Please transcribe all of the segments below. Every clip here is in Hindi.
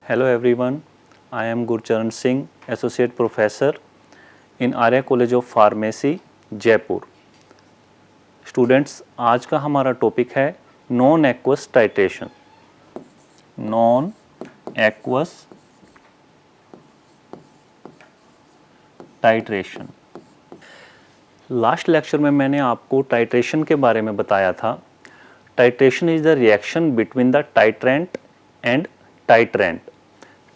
Hello everyone, I am Gurcharan Singh, Associate Professor in Arya College of Pharmacy, Jaipur. Students, आज का हमारा टॉपिक है non aqueous titration. Non aqueous titration. Last lecture में मैंने आपको टाइट्रेशन के बारे में बताया था। Titration is the reaction between the titrant and titrant.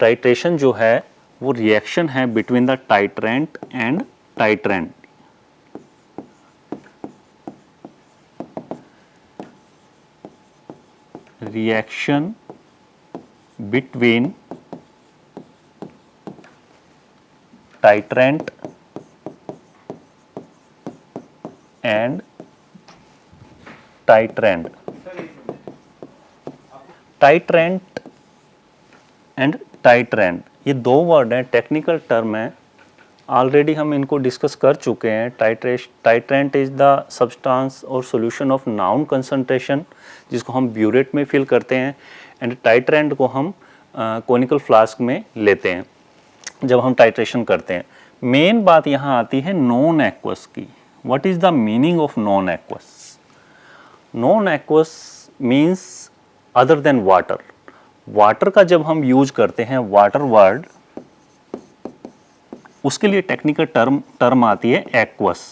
Titration जो है वो रिएक्शन है between the titrant and titrant. Reaction between titrant and titrant. Titrant and titrant ये दो वर्ड हैं, टेक्निकल टर्म है। ऑलरेडी हम इनको डिस्कस कर चुके हैं। टाइट्रेंट इज द सब्सटेंस और सॉल्यूशन ऑफ नाउन कंसंट्रेशन, जिसको हम ब्यूरेट में फिल करते हैं, एंड टाइट्रेंट को हम कोनिकल फ्लास्क में लेते हैं जब हम टाइट्रेशन करते हैं। मेन बात यहाँ आती है नॉन एक्वस की। What is the meaning of non aqueous? Non aqueous means other than water. Water का जब हम यूज करते हैं, वाटर वर्ड, उसके लिए टेक्निकल टर्म आती है एक्वस।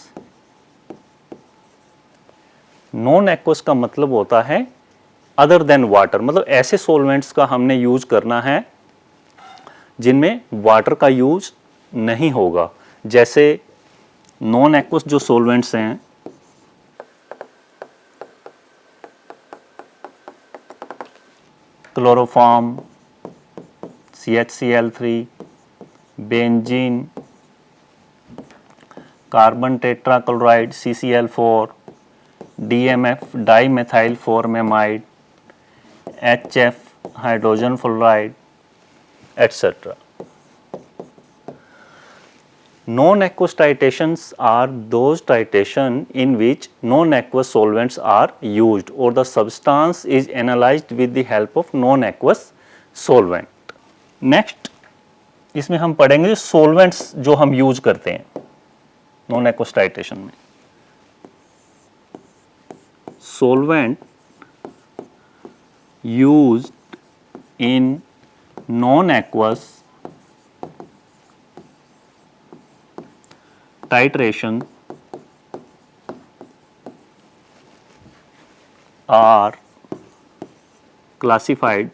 नॉन एक्वस का मतलब होता है अदर देन वाटर, मतलब ऐसे सॉल्वेंट्स का हमने यूज करना है जिनमें वाटर का यूज नहीं होगा। जैसे नॉन एक्वस जो सॉल्वेंट्स हैं, chloroform, CHCl3, benzene, carbon tetrachloride CCl4, DMF dimethyl formamide, HF hydrogen fluoride, etc. Non-aqueous titrations are those titration in which non-aqueous solvents are used or the substance is analyzed with the help of non-aqueous solvent. Next, इसमें हम पढ़ेंगे solvents जो हम यूज करते हैं non-aqueous titration में। Solvent used in non-aqueous titration are classified,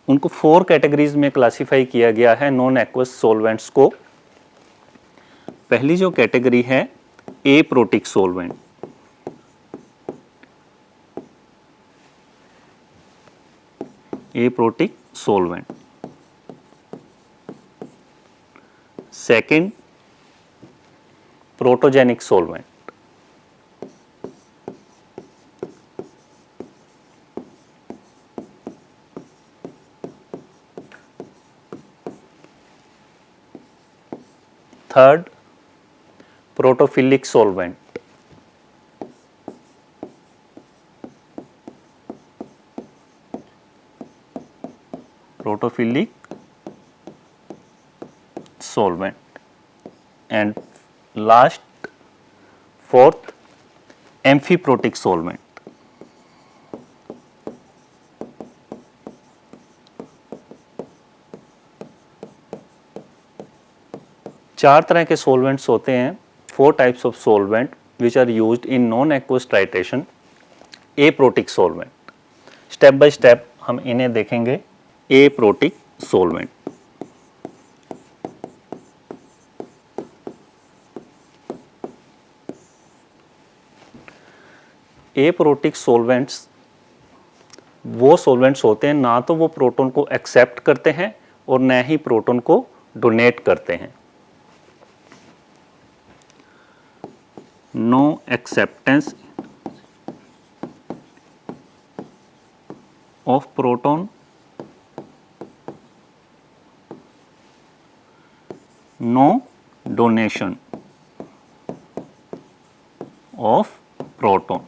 उनको 4 कैटेगरीज में क्लासिफाई किया गया है नॉन एक्वस सॉल्वेंट्स को। पहली जो कैटेगरी है aprotic solvent. Aprotic solvent. Second, protogenic solvent. Third, protophilic solvent. Protophilic solvent, and last, fourth, amphiprotic solvent। चार तरह के सॉल्वेंट्स होते हैं, 4 types of solvent which are used in non aqueous titration. Aprotic solvent, step by step हम इन्हें देखेंगे। एप्रोटिक सॉल्वेंट, एप्रोटिक सॉल्वेंट्स वो सॉल्वेंट्स होते हैं ना तो वो प्रोटॉन को एक्सेप्ट करते हैं और न ही प्रोटॉन को डोनेट करते हैं। No acceptance of proton, no donation of proton.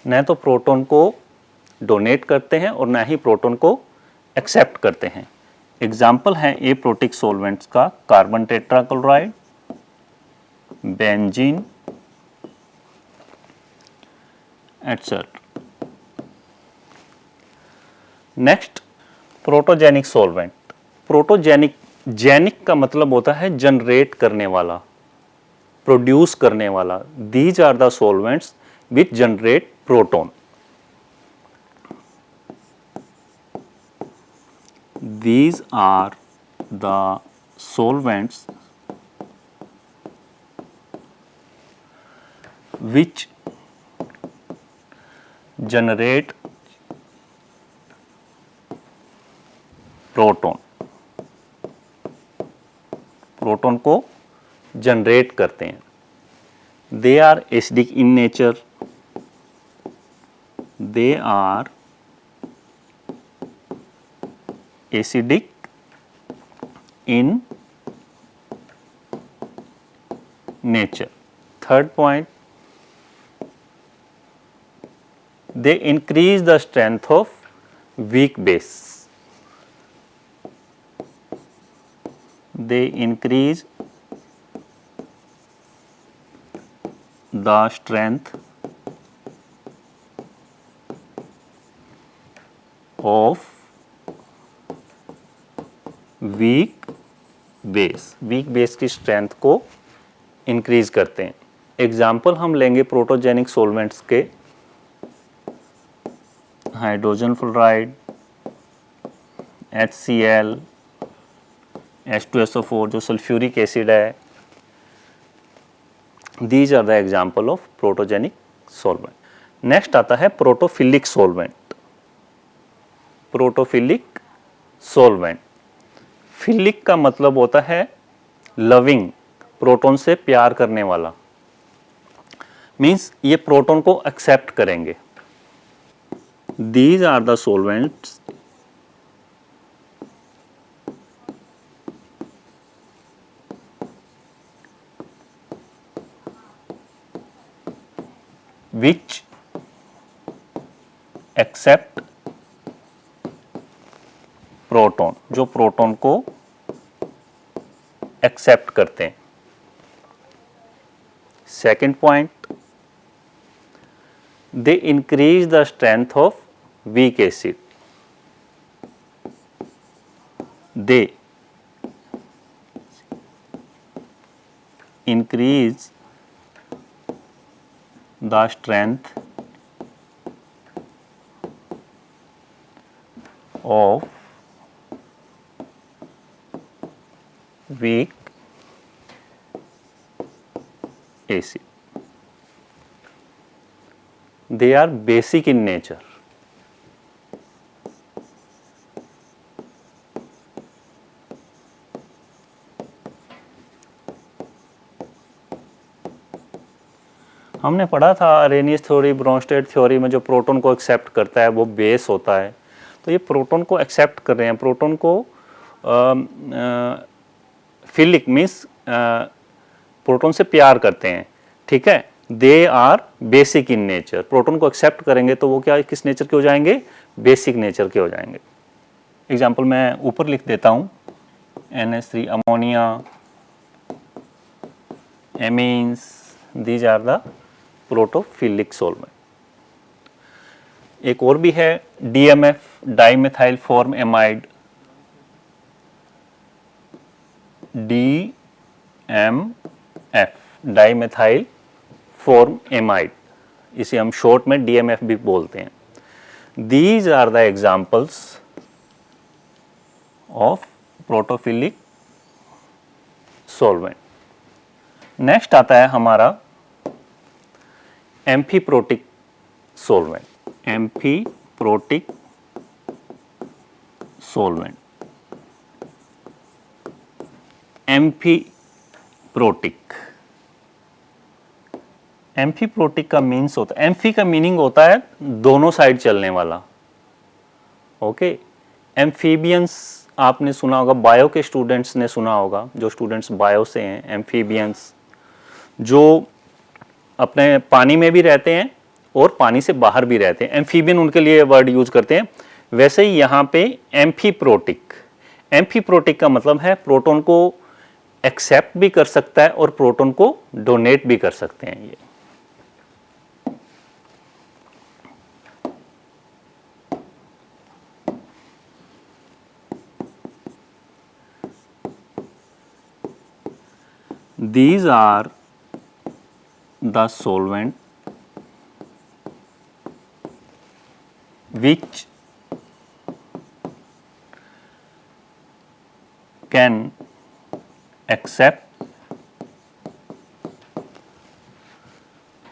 न तो प्रोटॉन को डोनेट करते हैं और न ही प्रोटॉन को एक्सेप्ट करते हैं। एग्जाम्पल है एप्रोटिक सॉल्वेंट्स का carbon tetrachloride, benzene etcetera. Next, protogenic solvent. Protogenic, genic का मतलब होता है जनरेट करने वाला, प्रोड्यूस करने वाला। These are the solvents which generate proton. These are the solvents which generate proton. Proton को जनरेट करते हैं। They are acidic in nature, they are acidic in nature. Third point, they increase the strength of weak base. They increase the strength of weak base. weak base की strength को increase करते हैं। एग्जाम्पल हम लेंगे प्रोटोजेनिक सॉल्वेंट्स के, हाइड्रोजन फ्लोराइड, HCl, H2SO4 जो सल्फ्यूरिक एसिड है। These are the example of protogenic solvent. Next आता है protophilic solvent. Protophilic solvent, philic का मतलब होता है लविंग, प्रोटॉन से प्यार करने वाला। मीन्स ये प्रोटॉन को एक्सेप्ट करेंगे। These are the solvents which accept proton, जो प्रोटॉन को एक्सेप्ट करते हैं। Second point, they increase the strength of weak acid. They increase the strength of weak acid. They are basic in nature. हमने पढ़ा था अरेनियस थ्योरी, ब्रोंस्टेड थ्योरी में जो प्रोटॉन को एक्सेप्ट करता है वो बेस होता है। तो ये प्रोटॉन को एक्सेप्ट कर रहे हैं, प्रोटॉन को फिलिक मीन्स प्रोटॉन से प्यार करते हैं, ठीक है। They are basic in nature, proton को एक्सेप्ट करेंगे तो वो क्या, किस नेचर के हो जाएंगे, बेसिक नेचर के हो जाएंगे। एग्जाम्पल मैं ऊपर लिख देता हूँ, NH3 ammonia, amines, these are the protophilic solvent. एक और भी है DMF, dimethyl formamide, DMF, dimethyl formamide, इसे हम शॉर्ट में DMF भी बोलते हैं। These are the examples of protophilic solvent. Next आता है हमारा amphiprotic solvent. Amphiprotic solvent, amphiprotic, amphiprotic का मीन्स होता है, एम्फी का मीनिंग होता है दोनों साइड चलने वाला, ओके। एम्फीबियंस आपने सुना होगा, बायो के स्टूडेंट्स ने सुना होगा, जो स्टूडेंट्स बायो से हैं। एम्फीबियंस जो अपने पानी में भी रहते हैं और पानी से बाहर भी रहते हैं। एम्फीबियन उनके लिए वर्ड यूज करते हैं। वैसे ही यहाँ पे एम्फीप्रोटिक, एम्फीप्रोटिक का मतलब है प्रोटॉन को एक्सेप्ट भी कर सकता है और प्रोटॉन को डोनेट भी कर सकते हैं ये। These are the solvent which can accept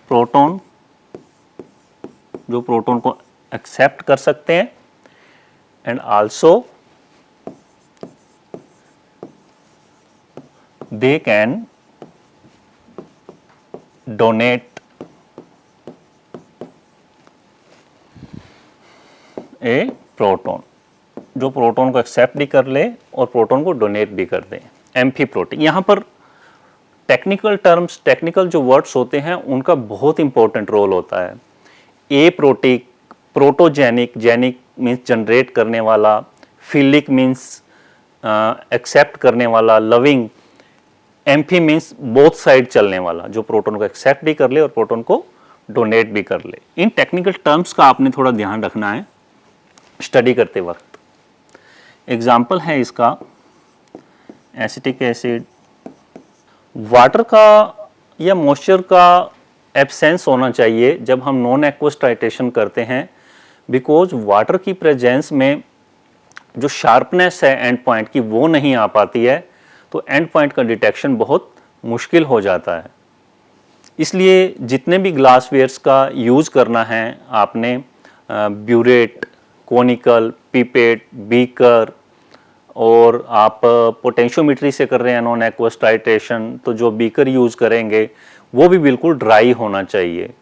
proton, जो प्रोटॉन को एक्सेप्ट कर सकते हैं, and also they can donate A proton, जो प्रोटॉन को एक्सेप्ट भी कर ले और प्रोटॉन को डोनेट भी कर दे। एम्फीप्रोटिक, यहाँ पर टेक्निकल टर्म्स, टेक्निकल जो वर्ड्स होते हैं उनका बहुत इंपॉर्टेंट रोल होता है। Aprotic, protogenic, genic means generate करने वाला, फिलिक मीन्स एक्सेप्ट करने वाला, loving, amphi means both side चलने वाला, जो प्रोटॉन को एक्सेप्ट भी कर ले और प्रोटॉन को डोनेट भी कर ले। इन टेक्निकल टर्म्स का आपने थोड़ा ध्यान रखना है स्टडी करते वक्त। एग्जाम्पल है इसका एसिटिक एसिड, वाटर का या मॉइस्चर का एब्सेंस होना चाहिए जब हम नॉन एक्वस टाइट्रेशन करते हैं, बिकॉज वाटर की प्रेजेंस में जो शार्पनेस है एंड पॉइंट की वो नहीं आ पाती है, तो एंड पॉइंट का डिटेक्शन बहुत मुश्किल हो जाता है। इसलिए जितने भी ग्लासवेयर्स का यूज़ करना है आपने, ब्यूरेट, कोनिकल, पिपेट, बीकर, और आप पोटेंशियोमीट्री से कर रहे हैं नॉन एक्वस टाइट्रेशन, तो जो बीकर यूज़ करेंगे वो भी बिल्कुल ड्राई होना चाहिए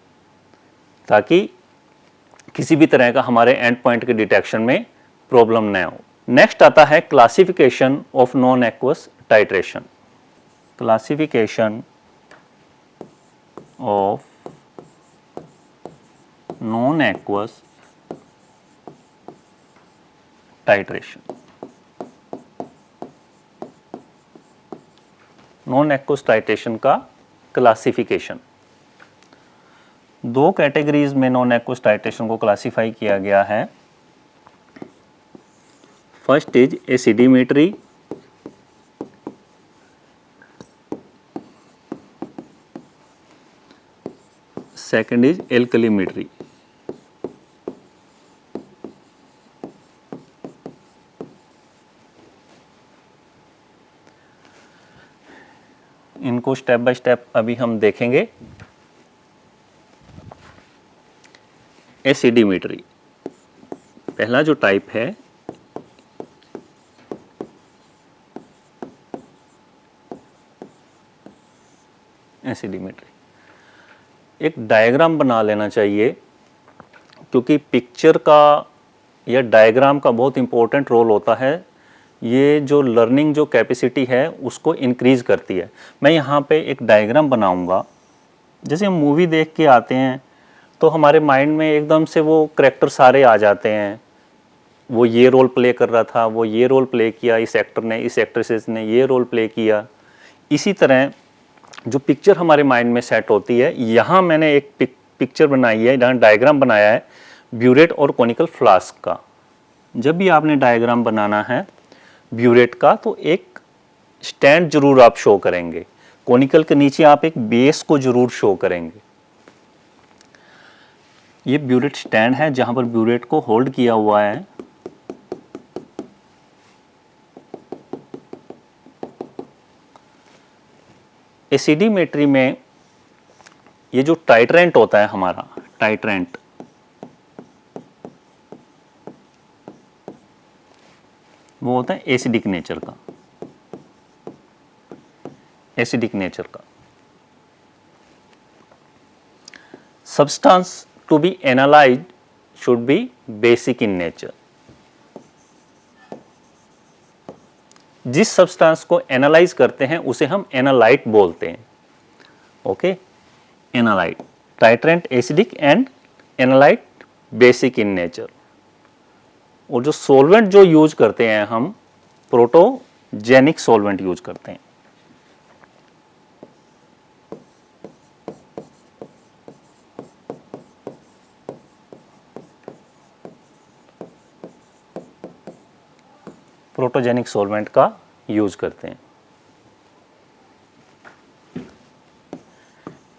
ताकि किसी भी तरह का हमारे एंड पॉइंट के डिटेक्शन में प्रॉब्लम न हो। नेक्स्ट आता है classification of non aqueous titration. Classification of non aqueous titration. Non aqueous titration का क्लासिफिकेशन, दो कैटेगरीज में नॉन एक्वस टाइट्रेशन को क्लासिफाई किया गया है। First is acidimetry, second is alkalimetry. इनको स्टेप बाय स्टेप अभी हम देखेंगे। एसिडिमेट्री, पहला जो टाइप है एसिडिमेट्री, एक डायग्राम बना लेना चाहिए क्योंकि पिक्चर का या डायग्राम का बहुत इंपॉर्टेंट रोल होता है। ये जो लर्निंग जो कैपेसिटी है उसको इंक्रीज करती है। मैं यहाँ पे एक डायग्राम बनाऊंगा। जैसे हम मूवी देख के आते हैं तो हमारे माइंड में एकदम से वो करैक्टर सारे आ जाते हैं, वो ये रोल प्ले कर रहा था, वो ये रोल प्ले किया, इस एक्टर ने, इस एक्ट्रेसेस ने ये रोल प्ले किया। इसी तरह जो पिक्चर हमारे माइंड में सेट होती है, यहाँ मैंने एक पिक्चर बनाई है, यहाँ डायग्राम बनाया है ब्यूरेट और कोनिकल फ्लास्क का। जब भी आपने डायग्राम बनाना है ब्यूरेट का तो एक स्टैंड जरूर आप शो करेंगे, कोनिकल के नीचे आप एक बेस को जरूर शो करेंगे। ये ब्यूरेट स्टैंड है जहां पर ब्यूरेट को होल्ड किया हुआ है। एसिडिमेट्री में ये जो टाइट्रेंट होता है हमारा, टाइट्रेंट, वो होता है एसिडिक नेचर का, एसिडिक नेचर का। Substance to be analysed should be basic in nature. जिस सब्सटेंस को एनालाइज करते हैं उसे हम एनालाइट बोलते हैं। Okay, analyte, titrant acidic and analyte basic in nature. और जो सॉल्वेंट जो यूज करते हैं हम प्रोटोजेनिक सॉल्वेंट यूज करते हैं। प्रोटोजेनिक सॉल्वेंट का यूज करते हैं।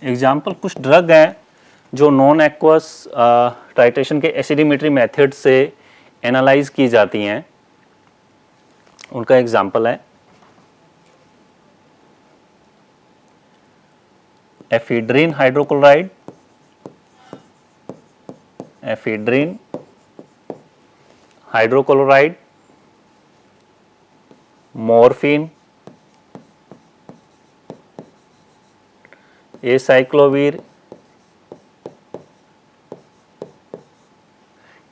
एग्जाम्पल कुछ ड्रग हैं जो नॉन एक्वस टाइट्रेशन के एसिडिमेट्री मेथड से एनालाइज की जाती हैं, उनका एग्जाम्पल है ephedrine hydrochloride, ephedrine hydrochloride, morphine, acyclovir,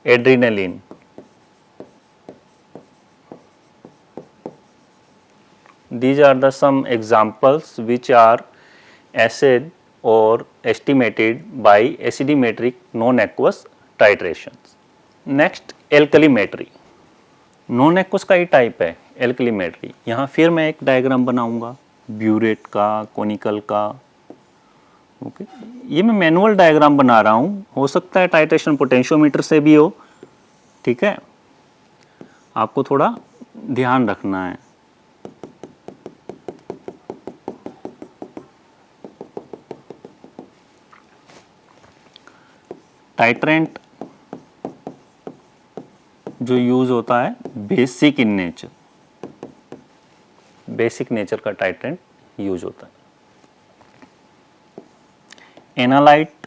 adrenaline. These are the some examples which are acid or estimated by acidimetric non-aqueous titrations. Next, alkalimetry. Non-aqueous का ही टाइप है alkalimetry। यहाँ फिर मैं एक डायग्राम बनाऊंगा ब्यूरेट का, कोनिकल का। ओके, ये मैं मैनुअल डायग्राम बना रहा हूँ, हो सकता है टाइट्रेशन पोटेंशियोमीटर से भी हो। ठीक है, आपको थोड़ा ध्यान रखना है। टाइट्रेंट जो यूज होता है basic in nature, basic nature का टाइट्रेंट यूज होता है। एनालाइट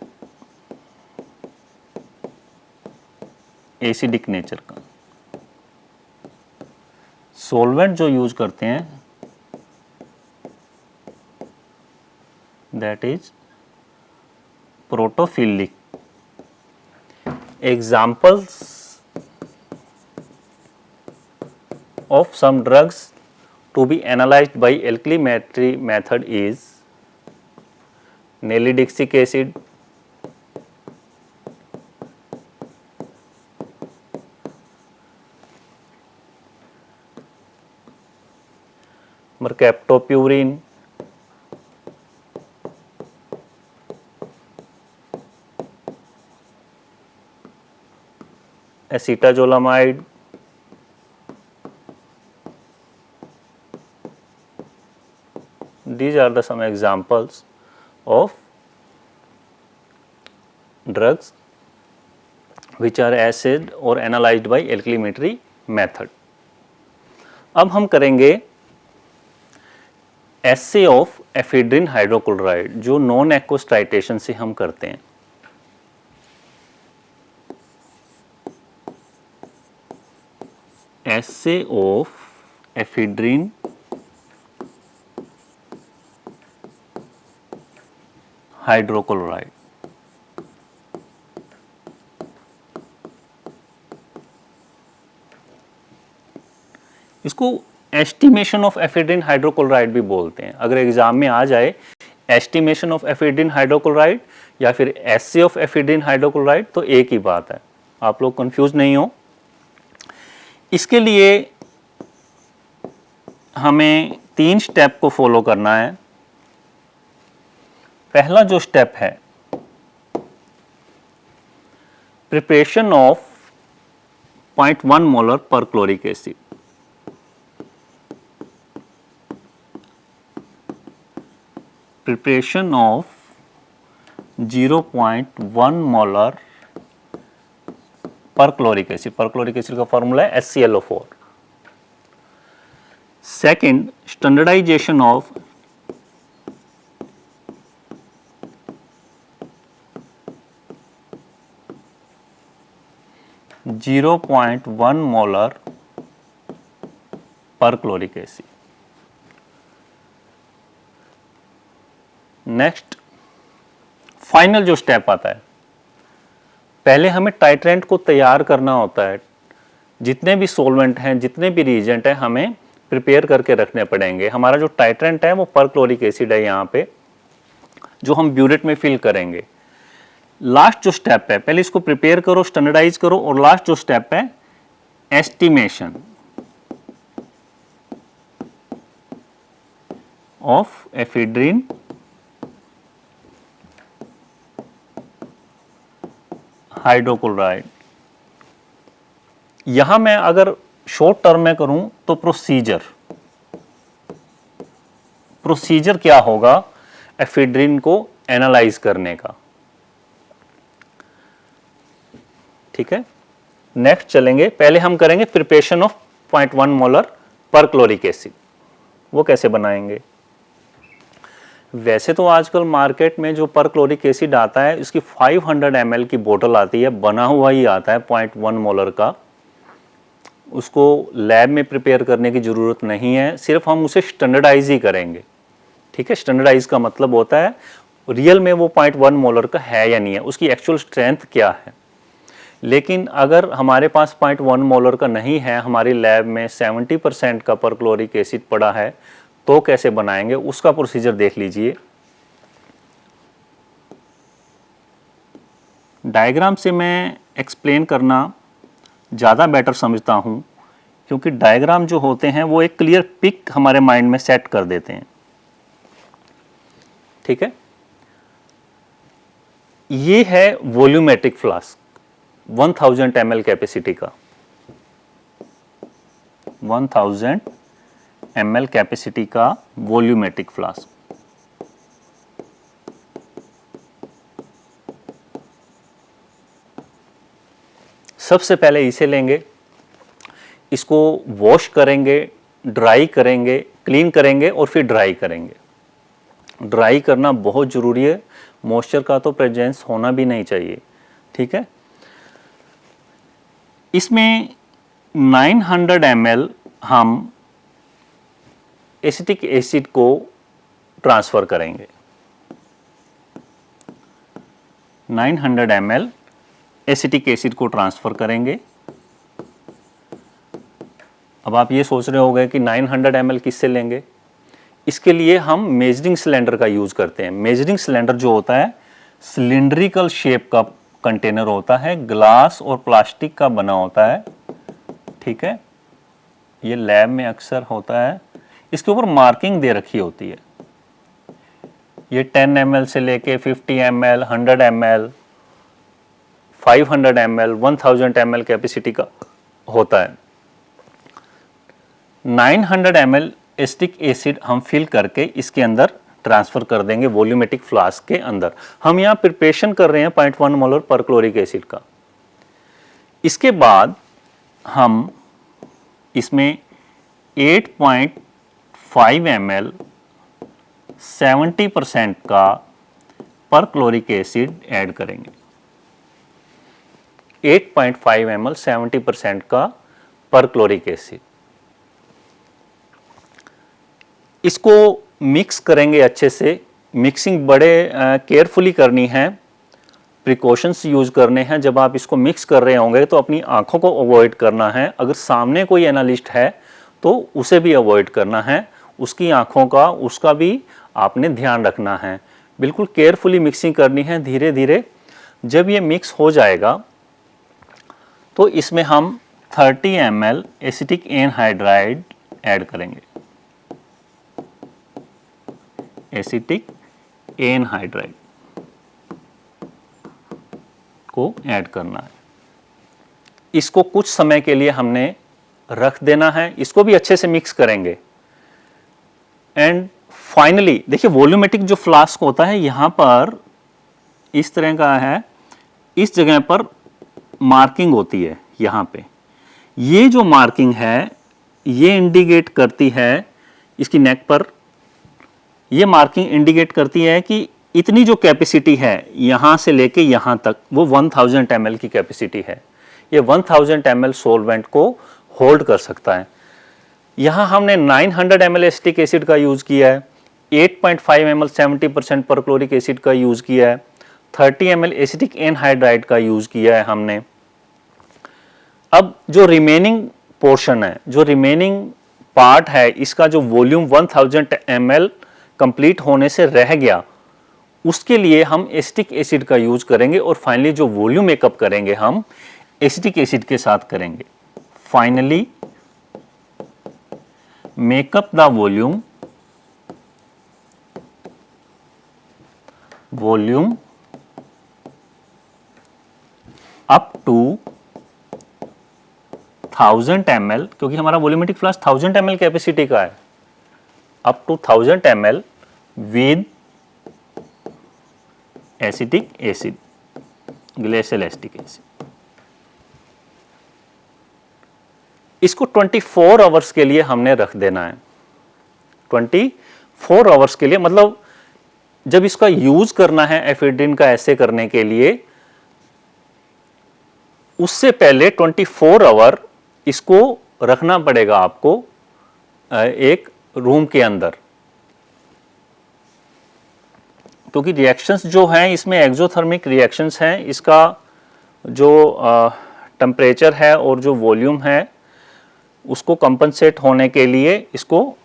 एसिडिक नेचर का। सॉल्वेंट जो यूज करते हैं that is protophilic. Examples of some drugs to be analyzed by alkalimetry method is nalidixic acid, mercaptopurine, acetazolamide, these are the some examples of drugs which are acid or analyzed by alkalimetry method. अब हम करेंगे एस्से ऑफ एफिड्रिन हाइड्रोक्लोराइड जो नॉन एक्वस टाइट्रेशन से हम करते हैं। एस्से ऑफ एफिड्रिन हाइड्रोक्लोराइड। इसको एस्टिमेशन ऑफ एफिड्रिन हाइड्रोक्लोराइड भी बोलते हैं। अगर एग्जाम में आ जाए एस्टिमेशन ऑफ एफिड्रिन हाइड्रोक्लोराइड या फिर एस्से ऑफ एफिड्रिन हाइड्रोक्लोराइड तो एक ही बात है, आप लोग कंफ्यूज नहीं हो। इसके लिए हमें 3 स्टेप को फॉलो करना है। पहला जो स्टेप है preparation of 0.1 molar perchloric acid. Preparation of 0.1 molar perchloric acid. Perchloric acid का फॉर्मूला है HClO4। Second, standardization of 0.1 molar perchloric acid. Next final जो स्टेप आता है, पहले हमें टाइट्रेंट को तैयार करना होता है। जितने भी सॉल्वेंट हैं, जितने भी रिएजेंट हैं, हमें प्रिपेयर करके रखने पड़ेंगे। हमारा जो टाइट्रेंट है वो पर क्लोरिक एसिड है यहाँ पे, जो हम ब्यूरेट में फिल करेंगे। लास्ट जो स्टेप है, पहले इसको प्रिपेयर करो, स्टैंडर्डाइज करो, और लास्ट जो स्टेप है एस्टिमेशन ऑफ एफेड्रिन हाइड्रोक्लोराइड। यहां मैं अगर शॉर्ट टर्म में करूं तो प्रोसीजर क्या होगा एफेड्रिन को एनालाइज करने का। ठीक है, नेक्स्ट चलेंगे। पहले हम करेंगे preparation of 0.1 molar perchloric acid. वो कैसे बनाएंगे? वैसे तो आजकल मार्केट में जो परक्लोरिक एसिड आता है इसकी 500 ml की बोतल आती है, बना हुआ ही आता है 0.1 मोलर का। उसको लैब में प्रिपेयर करने की ज़रूरत नहीं है, सिर्फ हम उसे स्टैंडर्डाइज ही करेंगे। ठीक है, स्टैंडर्डाइज का मतलब होता है रियल में वो 0.1 मोलर का है या नहीं है, उसकी एक्चुअल स्ट्रेंथ क्या है। लेकिन अगर हमारे पास 0.1 मोलर का नहीं है, हमारी लैब में 70% का परक्लोरिक एसिड पड़ा है, तो कैसे बनाएंगे उसका प्रोसीजर देख लीजिए। डायग्राम से मैं एक्सप्लेन करना ज़्यादा बेटर समझता हूं, क्योंकि डायग्राम जो होते हैं वो एक क्लियर पिक हमारे माइंड में सेट कर देते हैं। ठीक है, ये है वॉल्यूमेट्रिक फ्लास्क 1000 ml कैपेसिटी का, 1000 ml कैपेसिटी का वॉल्यूमेट्रिक फ्लास्क। सबसे पहले इसे लेंगे, इसको वॉश करेंगे, ड्राई करेंगे, क्लीन करेंगे और फिर ड्राई करेंगे। ड्राई करना बहुत ज़रूरी है, मॉइस्चर का तो प्रेजेंस होना भी नहीं चाहिए। ठीक है, इसमें 900 ml हम एसिटिक एसिड को ट्रांसफ़र करेंगे। 900 ml एसिटिक एसिड को ट्रांसफ़र करेंगे। अब आप ये सोच रहे होंगे कि 900 ml किससे लेंगे? इसके लिए हम मेजरिंग सिलेंडर का यूज़ करते हैं। मेजरिंग सिलेंडर जो होता है सिलिंड्रिकल शेप का कंटेनर होता है, ग्लास और प्लास्टिक का बना होता है। ठीक है, ये लैब में अक्सर होता है। इसके ऊपर मार्किंग दे रखी होती है, ये 10 ml से लेके 50 ml, 100 ml, 500 ml, 1000 ml capacity का होता है। 900 ml एसिटिक एसिड हम फिल करके इसके अंदर ट्रांसफ़र कर देंगे वॉल्यूमेट्रिक फ्लास्क के अंदर। हम यहाँ प्रिपरेशन कर रहे हैं 0.1 मोलर परक्लोरिक एसिड का। इसके बाद हम इसमें 8.5 ml 70% का परक्लोरिक एसिड ऐड करेंगे। 8.5 ml 70% का परक्लोरिक एसिड। इसको मिक्स करेंगे अच्छे से। मिक्सिंग बड़े केयरफुली करनी है, प्रिकॉशंस यूज करने हैं। जब आप इसको मिक्स कर रहे होंगे तो अपनी आंखों को अवॉइड करना है। अगर सामने कोई एनालिस्ट है तो उसे भी अवॉइड करना है, उसकी आंखों का, उसका भी आपने ध्यान रखना है। बिल्कुल केयरफुली मिक्सिंग करनी है, धीरे धीरे। जब ये मिक्स हो जाएगा तो इसमें हम 30 ml एसिटिक एनहाइड्राइड ऐड करेंगे। एसिटिक एनहाइड्राइड को ऐड करना है। इसको कुछ समय के लिए हमने रख देना है। इसको भी अच्छे से मिक्स करेंगे। एंड फाइनली देखिए, वॉल्यूमेट्रिक जो फ्लास्क होता है यहां पर इस तरह का है, इस जगह पर मार्किंग होती है। यहां पे ये जो मार्किंग है ये इंडिकेट करती है, इसकी नेक पर ये मार्किंग इंडिकेट करती है कि इतनी जो कैपेसिटी है यहां से लेके यहां तक वो 1000 ml की कैपेसिटी है। ये 1000 ml सॉल्वेंट को होल्ड कर सकता है। यहां हमने 900 ml एसिटिक एसिड का यूज किया है, 8.5 ml 70% परक्लोरिक एसिड का यूज किया है, 30 ml एसिटिक एनहाइड्राइड का यूज किया है हमने। अब जो रिमेनिंग पोर्शन है, जो रिमेनिंग पार्ट है, इसका जो वॉल्यूम 1000 ml कंप्लीट होने से रह गया, उसके लिए हम एसिटिक एसिड का यूज करेंगे और फाइनली जो वॉल्यूम मेकअप करेंगे हम एसिटिक एसिड के साथ करेंगे। Finally make up the volume up to 1000 ml, क्योंकि हमारा वॉल्यूमेट्रिक फ्लास्क 1000 ml कैपेसिटी का है, up to 1000 ml with acetic acid, glacial acetic acid. इसको 24 आवर्स के लिए हमने रख देना है। 24 आवर्स के लिए, मतलब जब इसका यूज करना है एफिड्रिन का ऐसे करने के लिए, उससे पहले 24 आवर इसको रखना पड़ेगा आपको एक रूम के अंदर, क्योंकि रिएक्शंस जो हैं इसमें एक्सोथर्मिक रिएक्शंस हैं। इसका जो टेम्परेचर है और जो वॉल्यूम है उसको कंपनसेट होने के लिए इसको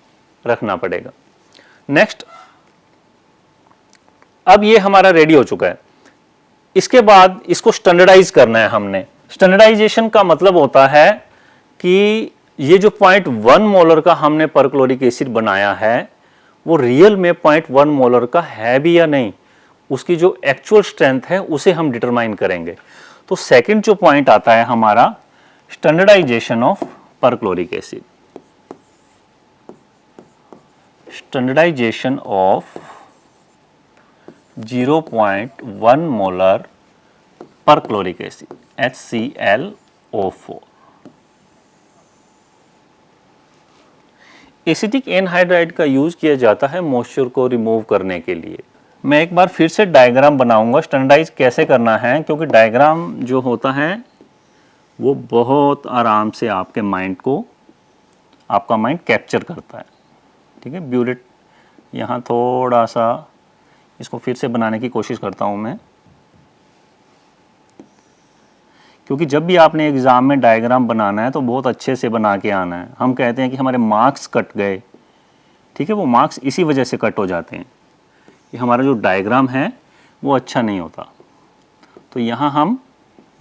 रखना पड़ेगा। नेक्स्ट, अब ये हमारा रेडी हो चुका है। इसके बाद इसको स्टैंडर्डाइज करना है हमने। स्टैंडर्डाइजेशन का मतलब होता है कि ये जो 0.1 मोलर का हमने परक्लोरिक एसिड बनाया है वो रियल में 0.1 मोलर का है भी या नहीं, उसकी जो एक्चुअल स्ट्रेंथ है उसे हम डिटरमाइन करेंगे। तो सेकंड जो पॉइंट आता है हमारा, standardization of perchloric acid. Standardization of 0.1 molar perchloric acid HClO4। Acetic anhydride का यूज किया जाता है मॉइस्चर को रिमूव करने के लिए। मैं एक बार फिर से डायग्राम बनाऊंगा स्टैंडर्डाइज कैसे करना है, क्योंकि डायग्राम जो होता है वो बहुत आराम से आपके माइंड को, आपका माइंड कैप्चर करता है। ठीक है, ब्यूरेट यहाँ थोड़ा सा इसको फिर से बनाने की कोशिश करता हूँ मैं, क्योंकि जब भी आपने एग्जाम में डायग्राम बनाना है तो बहुत अच्छे से बना के आना है। हम कहते हैं कि हमारे मार्क्स कट गए, ठीक है, वो मार्क्स इसी वजह से कट हो जाते हैं कि हमारा जो डायग्राम है वो अच्छा नहीं होता। तो यहाँ हम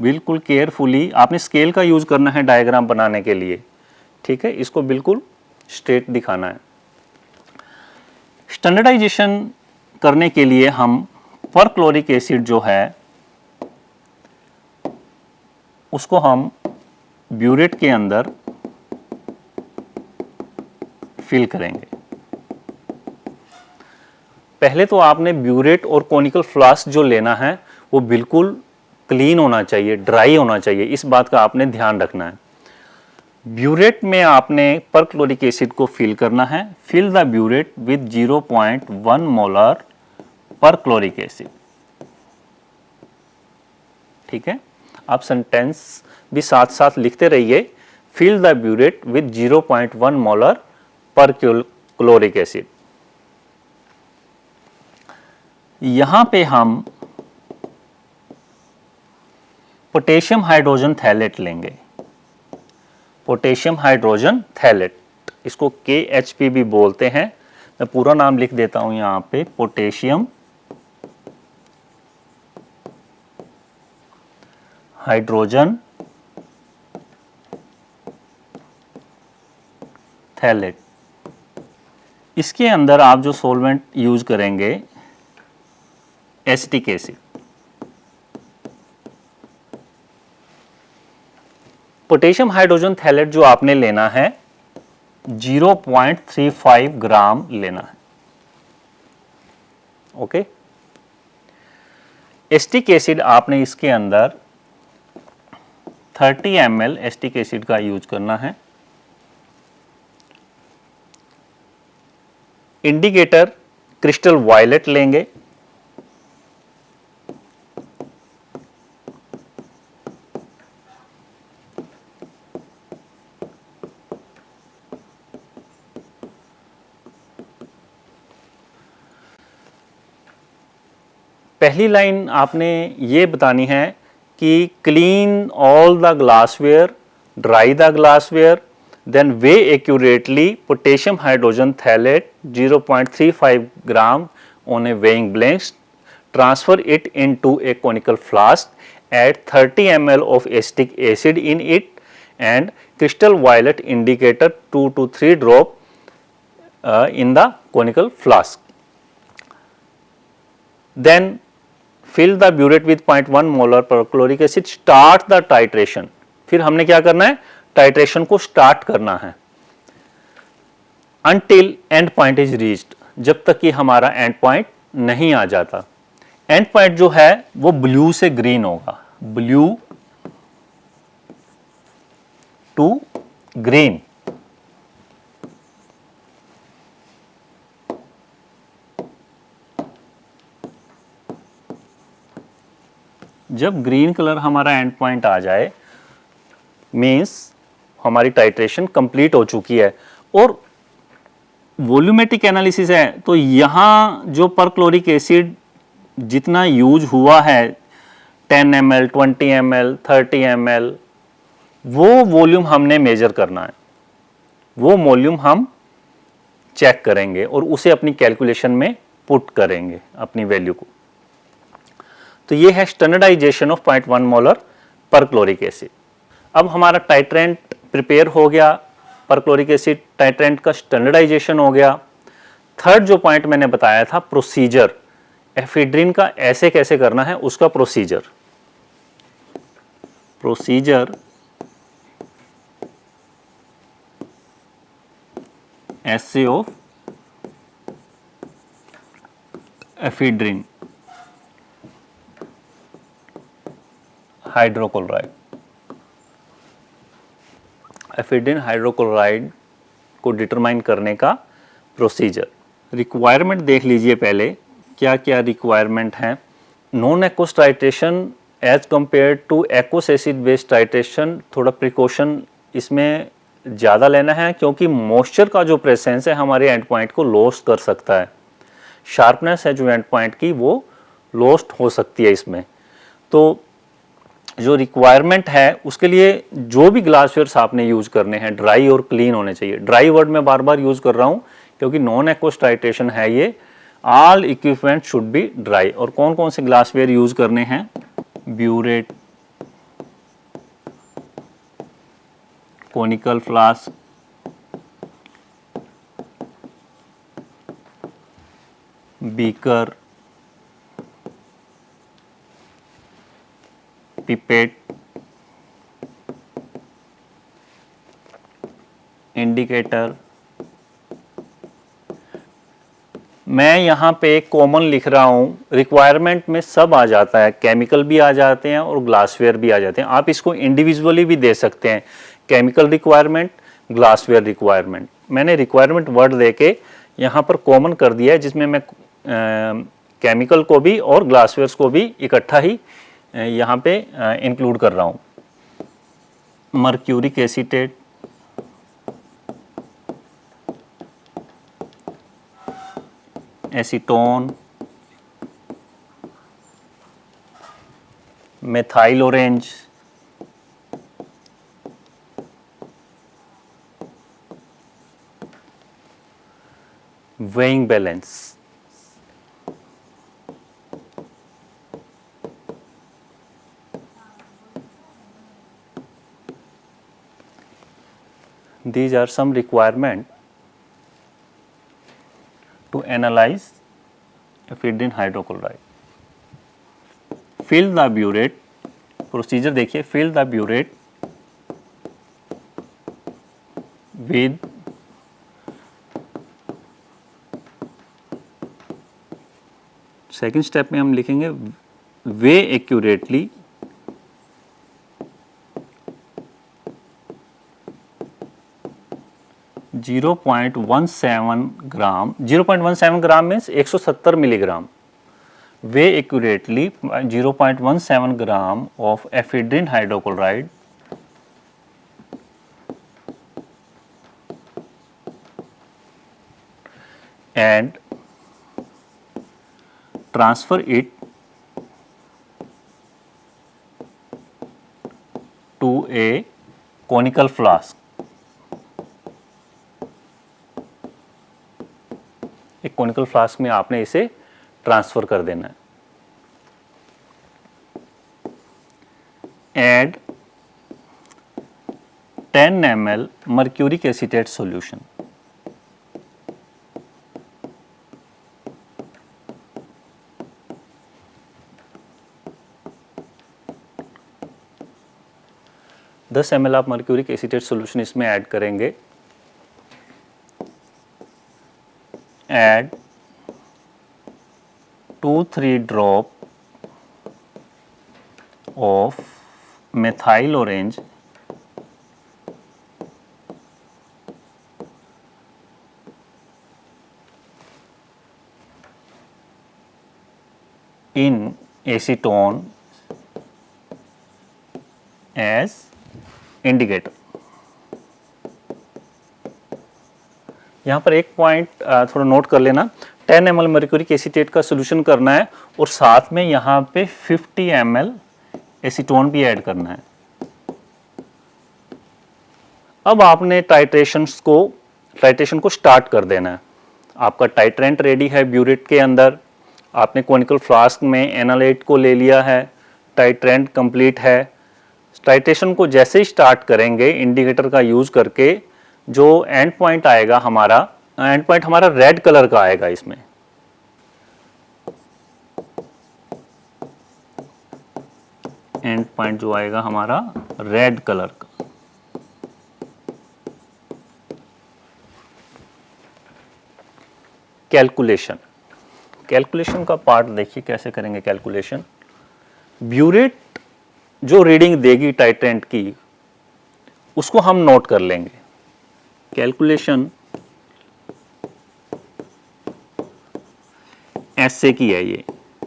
बिल्कुल केयरफुली, आपने स्केल का यूज करना है डायग्राम बनाने के लिए, ठीक है, इसको बिल्कुल स्ट्रेट दिखाना है। स्टैंडर्डाइजेशन करने के लिए हम परक्लोरिक एसिड जो है उसको हम ब्यूरेट के अंदर फिल करेंगे। पहले तो आपने ब्यूरेट और कोनिकल फ्लास्क जो लेना है वो बिल्कुल क्लीन होना चाहिए, ड्राई होना चाहिए, इस बात का आपने ध्यान रखना है। ब्यूरेट में आपने परक्लोरिक एसिड को फिल करना है। Fill the burette with 0.1 molar perchloric acid. ठीक है, आप सेंटेंस भी साथ साथ लिखते रहिए। Fill the burette with 0.1 molar perchloric acid. यहां पे हम पोटेशियम हाइड्रोजन थैलेट लेंगे। पोटेशियम हाइड्रोजन थैलेट, इसको KHP भी बोलते हैं। मैं पूरा नाम लिख देता हूं यहां पे, पोटेशियम हाइड्रोजन थैलेट। इसके अंदर आप जो सॉल्वेंट यूज करेंगे acetic acid. Potassium hydrogen phthalate जो आपने लेना है 0.35 ग्राम लेना है। ओके, एसिटिक एसिड आपने इसके अंदर 30 ml एसिटिक एसिड का यूज करना है। इंडिकेटर क्रिस्टल वायलेट लेंगे। पहली लाइन आपने ये बतानी है कि clean all the glassware, dry the glassware, then weigh accurately potassium hydrogen thalate 0.35 gram on a weighing transfer it into a conical flask, add 30 ml of acetic acid in it and crystal violet indicator 2 to 3 drop in the conical flask. Then fill the burette with 0.1 molar perchloric acid, start the titration. फिर हमने क्या करना है, टाइट्रेशन को स्टार्ट करना है until end point is reached, जब तक कि हमारा एंड पॉइंट नहीं आ जाता. एंड पॉइंट जो है वो ब्लू से ग्रीन होगा, ब्लू टू ग्रीन. जब ग्रीन कलर हमारा एंड पॉइंट आ जाए मीन्स हमारी टाइट्रेशन कंप्लीट हो चुकी है. और वॉल्यूमेट्रिक एनालिसिस है तो यहां जो परक्लोरिक एसिड जितना यूज हुआ है 10 ml, 20 ml, 30 ml, वो वॉल्यूम हमने मेजर करना है, वो वॉल्यूम हम चेक करेंगे और उसे अपनी कैलकुलेशन में पुट करेंगे अपनी वैल्यू को. तो ये है standardization of 0.1 molar perchloric acid. अब हमारा टाइट्रेंट प्रिपेयर हो गया, परक्लोरिक एसिड टाइट्रेंट का स्टैंडर्डाइजेशन हो गया. थर्ड जो पॉइंट मैंने बताया था प्रोसीजर, एफिड्रिन का ऐसे कैसे करना है उसका procedure. Procedure assay of ephedrine hydrochloride. Ephedrine hydrochloride को डिटरमाइन करने का प्रोसीजर. रिक्वायरमेंट देख लीजिए पहले क्या क्या रिक्वायरमेंट हैं. Non aqueous titration as compare to aqueous acid based titration, थोड़ा प्रिकॉशन इसमें ज़्यादा लेना है क्योंकि मॉइस्चर का जो प्रेजेंस है हमारे एंड पॉइंट को लॉस्ट कर सकता है. शार्पनेस है जो एंड पॉइंट की वो लॉस्ट हो सकती है इसमें. तो जो रिक्वायरमेंट है उसके लिए जो भी ग्लासवेयर्स आपने यूज करने हैं ड्राई और क्लीन होने चाहिए. ड्राई वर्ड मैं बार बार यूज कर रहा हूं क्योंकि नॉन एक्वस टाइट्रेशन है ये. All equipment should be dry. और कौन कौन से ग्लासवेयर यूज करने हैं, burette, conical flask, beaker, pipette, indicator. मैं यहाँ पे कॉमन लिख रहा हूँ, रिक्वायरमेंट में सब आ जाता है, केमिकल भी आ जाते हैं और ग्लासवेयर भी आ जाते हैं. आप इसको इंडिविजुअली भी दे सकते हैं, केमिकल रिक्वायरमेंट, ग्लासवेयर रिक्वायरमेंट. मैंने रिक्वायरमेंट वर्ड देके यहाँ पर कॉमन कर दिया है जिसमें मैं केमिकल को भी और ग्लासवेयर्स को भी इकट्ठा ही यहाँ पे इंक्लूड कर रहा हूँ. Mercuric acetate, acetone, methyl orange, weighing balance. These are some requirement to analyze ephedrine hydrochloride. Fill the burette, procedure देखिए. Fill the burette with second step में हम लिखेंगे weigh accurately 0.17 gram. 0.17 gram means 170 milligram. Weigh accurately 0.17 gram of ephedrine hydrochloride and transfer it to a conical flask. एक conical flask में आपने इसे ट्रांसफर कर देना है. add 10 ml mercuric acetate solution. दस ml आप मर्क्यूरिक एसीटेट सोल्यूशन इसमें ऐड करेंगे. Add 2-3 drop of methyl orange in acetone as indicator. यहाँ पर एक पॉइंट थोड़ा नोट कर लेना, 10 ml मर्क्यूरिक एसीटेट का सोल्यूशन करना है और साथ में यहाँ पे 50 ml एसीटोन भी ऐड करना है. अब आपने टाइट्रेशन को स्टार्ट कर देना है. आपका टाइट्रेंट रेडी है ब्यूरेट के अंदर. आपने कॉनिकल फ्लास्क में एनालाइट को ले लिया है. टाइट्रेंट कंप्लीट है. टाइट्रेशन को जैसे ही स्टार्ट करेंगे इंडिकेटर का यूज करके, जो एंड पॉइंट आएगा हमारा रेड कलर का आएगा. इसमें एंड पॉइंट जो आएगा हमारा रेड कलर का. कैलकुलेशन का पार्ट देखिए कैसे करेंगे कैलकुलेशन. ब्यूरेट जो रीडिंग देगी टाइट्रेंट की उसको हम नोट कर लेंगे. कैलकुलेशन एसए की है, ये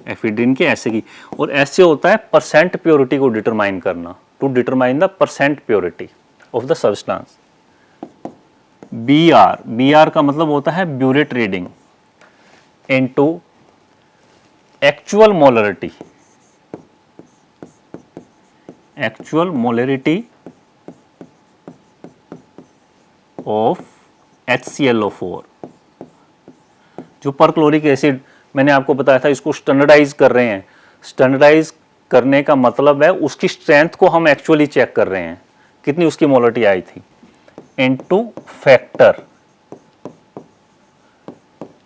एफिड्रिन के एसए की, और एसए होता है परसेंट प्योरिटी को डिटरमाइन करना, to determine the percent purity of the substance. BR का मतलब होता है burette reading into actual molarity of HClO4. जो परक्लोरिक एसिड मैंने आपको बताया था, इसको स्टैंडर्डाइज कर रहे हैं. स्टैंडर्डाइज करने का मतलब है उसकी स्ट्रेंथ को हम एक्चुअली चेक कर रहे हैं, कितनी उसकी मोलरिटी आई थी, इनटू फैक्टर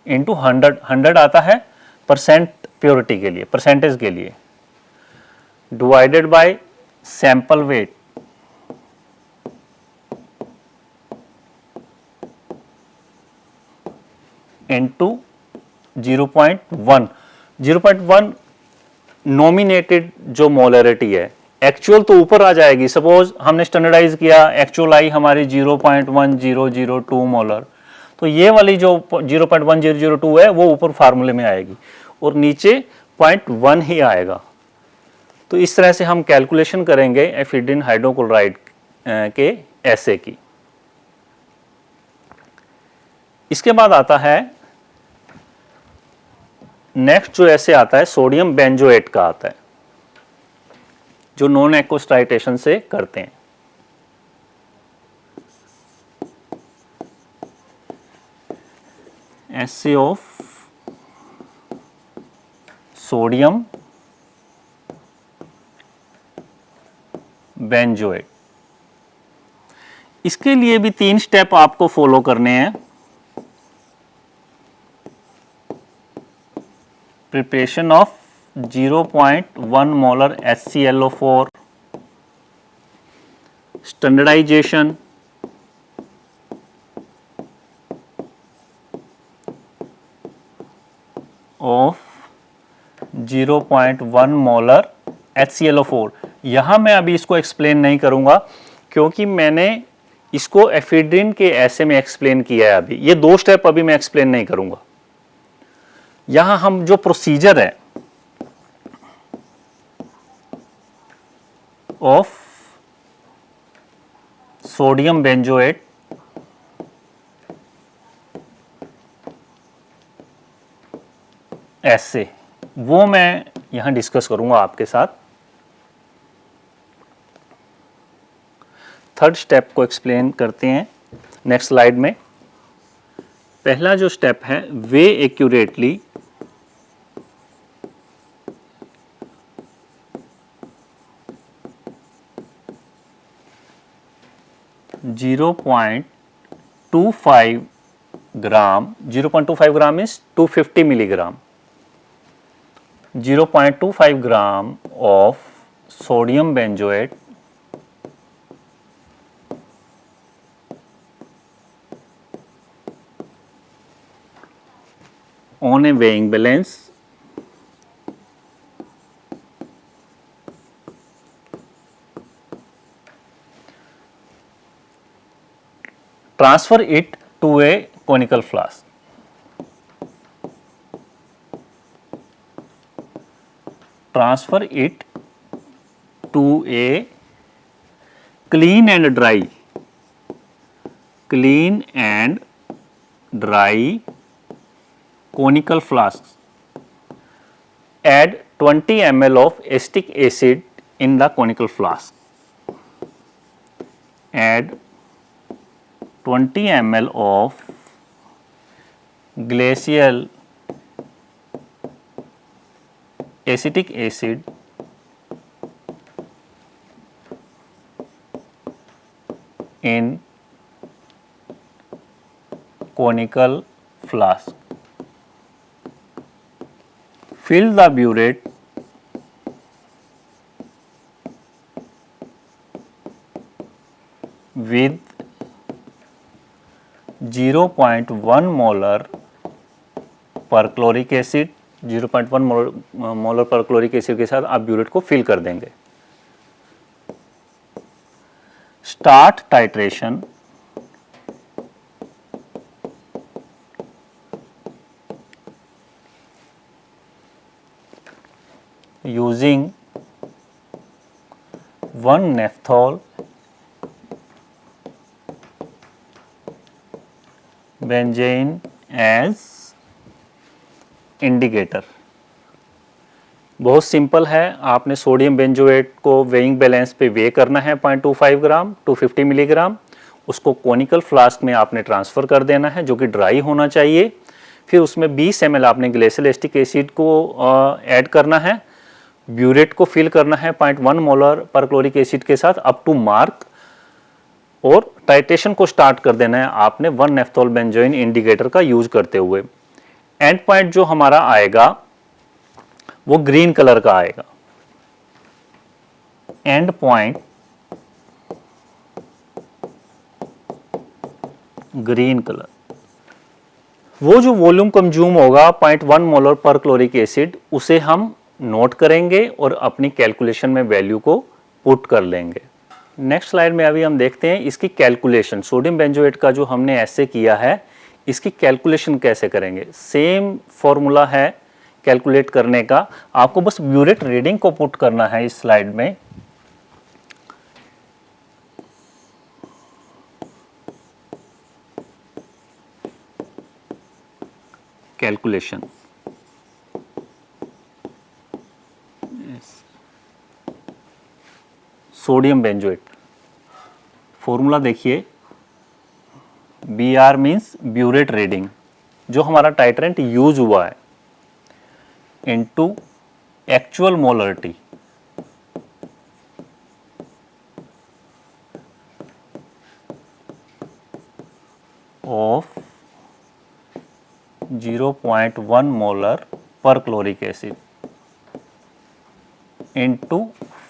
इनटू 100 आता है परसेंट प्योरिटी के लिए, परसेंटेज के लिए, divided by sample weight into 0.1. 0.1 nominated जो मोलरिटी है, एक्चुअल तो ऊपर आ जाएगी. सपोज हमने स्टैंडर्डाइज किया, एक्चुअल आई हमारी 0.1002 मोलर, तो ये वाली जो 0.1002 है वो ऊपर फार्मूले में आएगी और नीचे 0.1 ही आएगा. तो इस तरह से हम कैलकुलेशन करेंगे एफिड्रिन हाइड्रोक्लोराइड के एसए की. इसके बाद आता है नेक्स्ट जो एसए आता है सोडियम बेंजोएट का आता है, जो नॉन एक्वस टाइट्रेशन से करते हैं. Assay of sodium benzoate. इसके लिए भी 3 स्टेप आपको फॉलो करने हैं. Preparation of 0.1 molar HClO4, standardization, of 0.1 molar HClO4. यहां मैं अभी इसको एक्सप्लेन नहीं करूंगा क्योंकि मैंने इसको एफिड्रिन के एसए में एक्सप्लेन किया है. अभी ये 2 स्टेप अभी मैं एक्सप्लेन नहीं करूंगा. यहां हम जो प्रोसीजर है ऑफ सोडियम बेंजोएट एसए, वो मैं यहां डिस्कस करूंगा आपके साथ. थर्ड स्टेप को एक्सप्लेन करते हैं नेक्स्ट स्लाइड में. पहला जो स्टेप है, weigh accurately 0.25 gram, 0.25 gram is 250 milligram, 0.25 gram of sodium benzoate on a weighing balance transfer it to a conical flask. Transfer it to a clean and dry conical flasks. Add 20 ml of acetic acid in the conical flask. Add 20 ml of glacial acetic acid in conical flask. Fill the burette with 0.1 molar perchloric acid, 0.1 molar perchloric acid के साथ आप ब्यूरेट को फिल कर देंगे. Start titration. Using 1 naphthol benzene as indicator. बहुत सिंपल है. आपने सोडियम बेंजोएट को वेइंग बैलेंस पे वे करना है 0.25 ग्राम 250 मिलीग्राम. उसको कोनिकल फ्लास्क में आपने ट्रांसफ़र कर देना है जो कि ड्राई होना चाहिए. फिर उसमें 20 ml आपने ग्लेशियल एसिटिक एसिड को ऐड करना है. ब्यूरेट को फिल करना है 0.1 मोलर परक्लोरिक एसिड के साथ अप टू मार्क और टाइट्रेशन को स्टार्ट कर देना है आपने 1 नेफ्थॉल बेंजोइन इंडिकेटर का यूज करते हुए. एंड पॉइंट जो हमारा आएगा वो ग्रीन कलर का आएगा. And point green colour. वो जो वॉल्यूम कंज्यूम होगा 0.1 मोलर पर क्लोरिक एसिड उसे हम नोट करेंगे और अपनी कैलकुलेशन में वैल्यू को पुट कर लेंगे. नेक्स्ट स्लाइड में अभी हम देखते हैं इसकी कैलकुलेशन. सोडियम बेंजोएट का जो हमने ऐसे किया है इसकी कैलकुलेशन कैसे करेंगे. सेम फॉर्मूला है कैलकुलेट करने का. आपको बस ब्यूरेट रीडिंग को पुट करना है इस स्लाइड में. कैलकुलेशन सोडियम बेंजोएट फॉर्मूला देखिए. Br मीन्स ब्यूरेट रीडिंग जो हमारा टाइट्रेंट यूज हुआ है into actual molarity of 0.1 molar perchloric acid into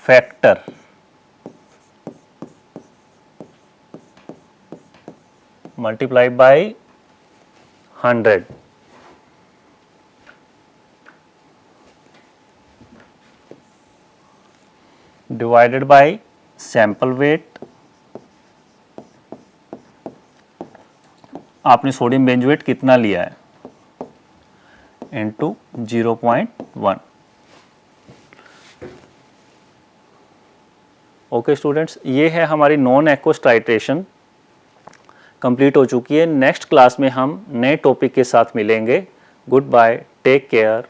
factor multiplied by 100 divided by sample weight. आपने सोडियम बेंजोएट कितना लिया है इनटू 0.1. ओके स्टूडेंट्स, ये है हमारी नॉन एक्वस टाइट्रेशन कंप्लीट हो चुकी है. नेक्स्ट क्लास में हम नए टॉपिक के साथ मिलेंगे. Good bye, take care.